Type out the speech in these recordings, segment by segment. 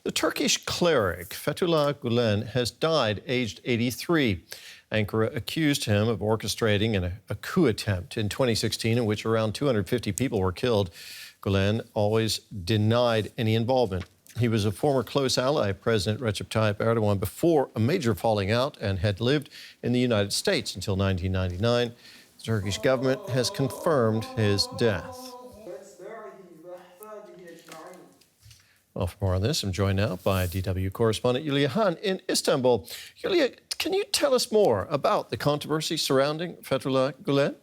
The Turkish cleric Fethullah Gulen has died aged 83. Ankara accused him of orchestrating a coup attempt in 2016 in which around 250 people were killed. Gulen always denied any involvement. He was a former close ally of President Recep Tayyip Erdogan before a major falling out and had lived in the United States until 1999. The Turkish government has confirmed his death. Well, for more on this, I'm joined now by DW correspondent Julia Hahn in Istanbul. Julia, can you tell us more about the controversy surrounding Fethullah Gulen?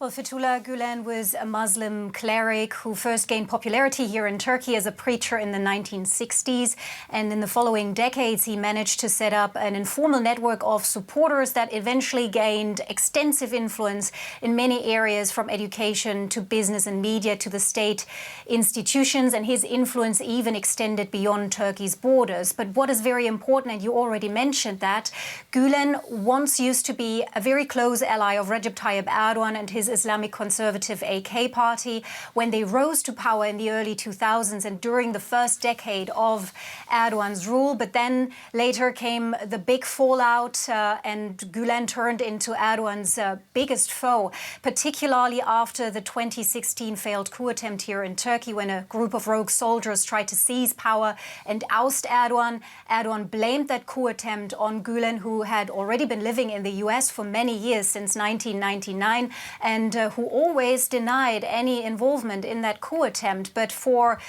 Well, Fethullah Gulen was a Muslim cleric who first gained popularity here in Turkey as a preacher in the 1960s. And in the following decades, he managed to set up an informal network of supporters that eventually gained extensive influence in many areas, from education to business and media to the state institutions. And his influence even extended beyond Turkey's borders. But what is very important, and you already mentioned that, Gulen once used to be a very close ally of Recep Tayyip Erdogan and his Islamic conservative AK party when they rose to power in the early 2000s and during the first decade of Erdogan's rule. But then later came the big fallout and Gulen turned into Erdogan's biggest foe, particularly after the 2016 failed coup attempt here in Turkey when a group of rogue soldiers tried to seize power and oust Erdogan. Erdogan blamed that coup attempt on Gulen, who had already been living in the US for many years, since 1999, and who always denied any involvement in that coup attempt. But for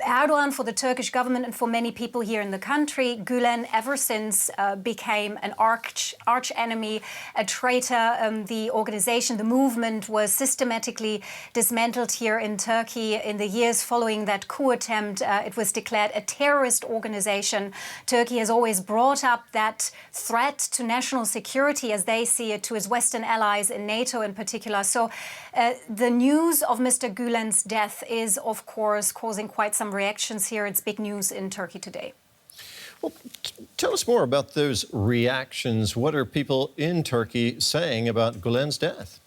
Erdogan, for the Turkish government, and for many people here in the country, Gulen ever since became an arch enemy, a traitor. The organization, the movement, was systematically dismantled here in Turkey in the years following that coup attempt. It was declared a terrorist organization. Turkey has always brought up that threat to national security, as they see it, to its Western allies in NATO in particular. So the news of Mr. Gulen's death is, of course, causing quite some reactions here. It's big news in Turkey today. Well, tell us more about those reactions. What are people in Turkey saying about Gulen's death?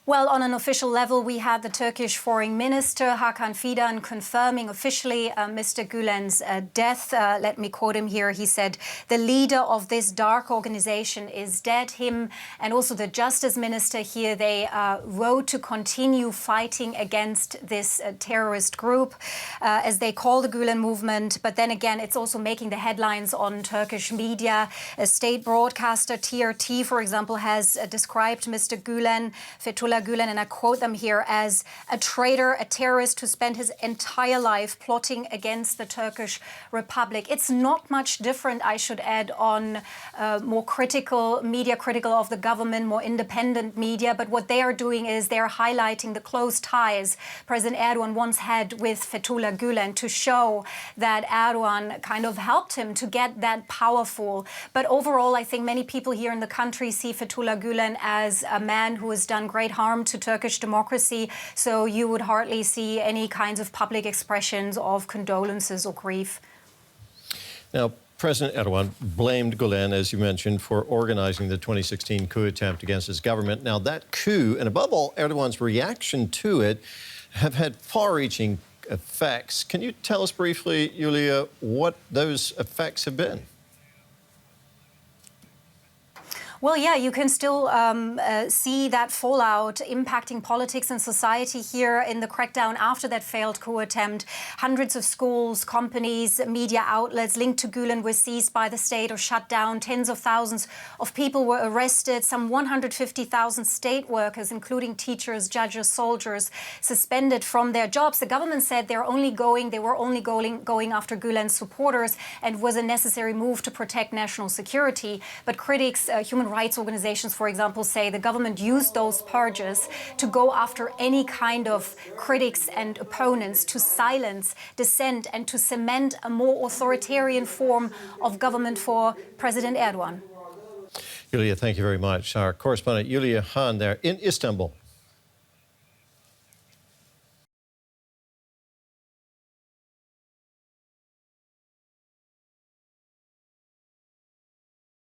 Well, on an official level, we had the Turkish Foreign Minister Hakan Fidan confirming officially Mr. Gulen's death. Let me quote him here. He said, "The leader of this dark organization is dead." Him and also the Justice Minister here, they wrote to continue fighting against this terrorist group, as they call the Gulen movement. But then again, it's also making the headlines on Turkish media. A state broadcaster, TRT, for example, has described Mr. Gulen, Fethullah Gulen, and I quote them here, as a traitor, a terrorist who spent his entire life plotting against the Turkish Republic. It's not much different, I should add, on more critical media, critical of the government, more independent media. But what they are doing is they're highlighting the close ties President Erdogan once had with Fethullah Gulen to show that Erdogan kind of helped him to get that powerful. But overall, I think many people here in the country see Fethullah Gulen as a man who has done great harm to Turkish democracy, so you would hardly see any kinds of public expressions of condolences or grief. Now, President Erdogan blamed Gulen, as you mentioned, for organizing the 2016 coup attempt against his government. Now, that coup, and above all, Erdogan's reaction to it, have had far-reaching effects. Can you tell us briefly, Julia, what those effects have been? Well, yeah, you can still see that fallout impacting politics and society here in the crackdown after that failed coup attempt. Hundreds of schools, companies, media outlets linked to Gulen were seized by the state or shut down. Tens of thousands of people were arrested. Some 150,000 state workers, including teachers, judges, soldiers, suspended from their jobs. The government said they were only going after Gulen's supporters, and was a necessary move to protect national security. But critics, human rights organizations, for example, say the government used those purges to go after any kind of critics and opponents, to silence dissent and to cement a more authoritarian form of government for President Erdogan. Julia, thank you very much. Our correspondent Julia Hahn there in Istanbul.